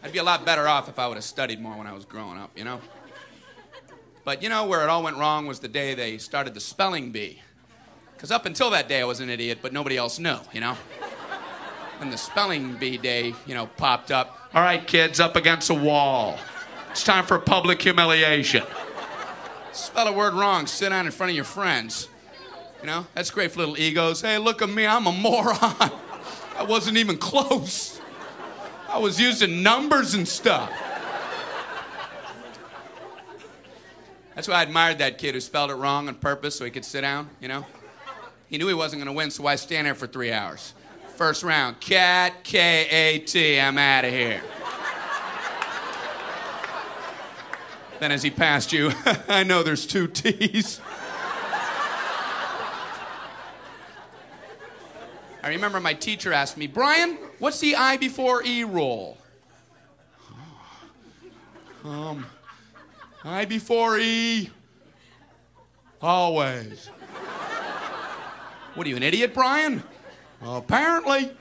I'd be a lot better off if I would have studied more when I was growing up, you know? But you know where it all went wrong was the day they started the spelling bee. Because up until that day I was an idiot, but nobody else knew, you know? And the spelling bee day, you know, popped up. All right, kids, up against a wall. It's time for public humiliation. Spell a word wrong, sit down in front of your friends. You know, that's great for little egos. Hey, look at me, I'm a moron. I wasn't even close. I was using numbers and stuff. That's why I admired that kid who spelled it wrong on purpose so he could sit down, you know? He knew he wasn't going to win, so why stand there for 3 hours? First round, cat, K-A-T, I'm out of here. Then as he passed you, I know there's 2 T's. I remember my teacher asked me, Brian, what's the I before E rule? I before E, always. What are you, an idiot, Brian? Well, apparently.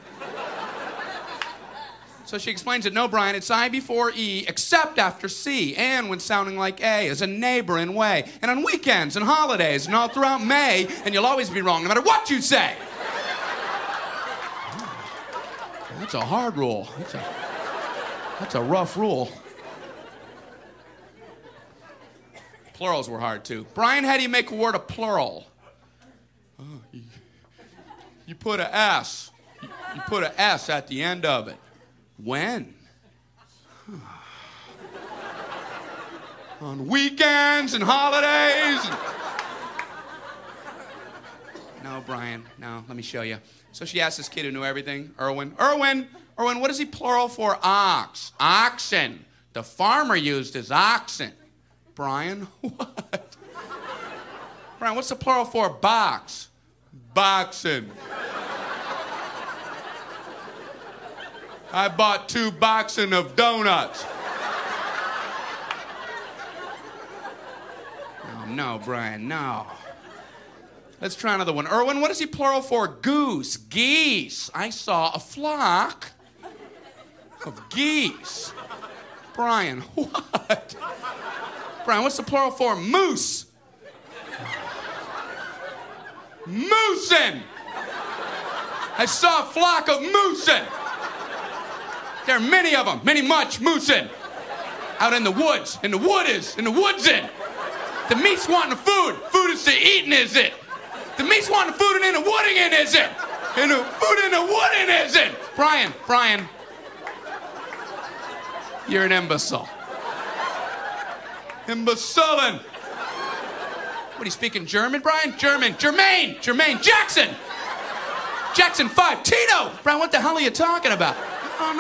So she explains it, no, Brian, it's I before E, except after C, and when sounding like A, as a neighboring way, and on weekends and holidays, and all throughout May, and you'll always be wrong, no matter what you say. That's a hard rule. That's a rough rule. Plurals were hard, too. Brian, how do you make a word a plural? You put a S. You put a S at the end of it. When? On weekends and holidays. No, Brian, no, let me show you. So she asked this kid who knew everything, Erwin, what is he plural for ox? Oxen. The farmer used his oxen. Brian, what? Brian, what's the plural for box? Boxing. I bought 2 boxing of donuts. Oh, no, Brian, no. Let's try another one. Erwin, what is he plural for goose? Geese. I saw a flock of geese. Brian, what? Brian, what's the plural for moose? Moosin'. I saw a flock of moosin'. There are many of them, much moosin'. Out in the woods, in the woodsin'. The meat's wanting the food. Food is to eatin', is it? The meat's wanting the food and in the wooding, is it? And the food in the wooding, is it? Brian, you're an imbecile. Imbecilin'. What, are you speaking German, Brian? Jermaine, Jackson 5, Tito. Brian, what the hell are you talking about? I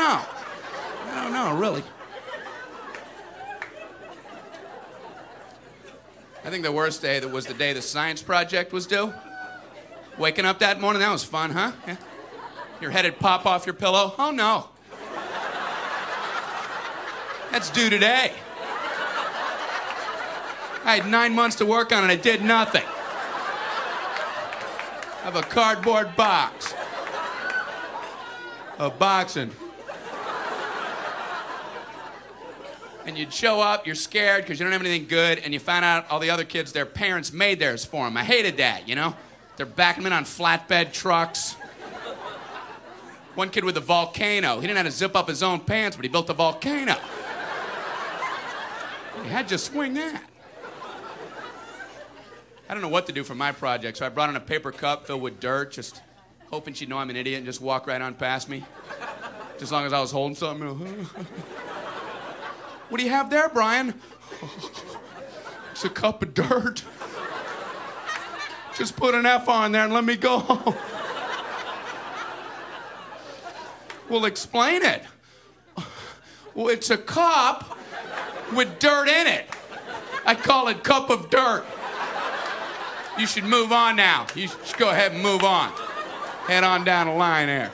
don't know, really. I think the worst day was the day the science project was due. Waking up that morning, that was fun, huh? Yeah. Your head would pop off your pillow. Oh, no. That's due today. I had 9 months to work on it. I did nothing. I have a cardboard box of boxing. And you'd show up, you're scared because you don't have anything good, and you find out all the other kids, their parents made theirs for them. I hated that, you know? They're backing them in on flatbed trucks. One kid with a volcano. He didn't have to zip up his own pants, but he built a volcano. He had to swing that. I don't know what to do for my project, so I brought in a paper cup filled with dirt, just hoping she'd know I'm an idiot and just walk right on past me. Just as long as I was holding something. You know. What do you have there, Brian? It's a cup of dirt. Just put an F on there and let me go home. Well, explain it. Well, it's a cup with dirt in it. I call it cup of dirt. You should move on now. You should go ahead and move on. Head on down the line there.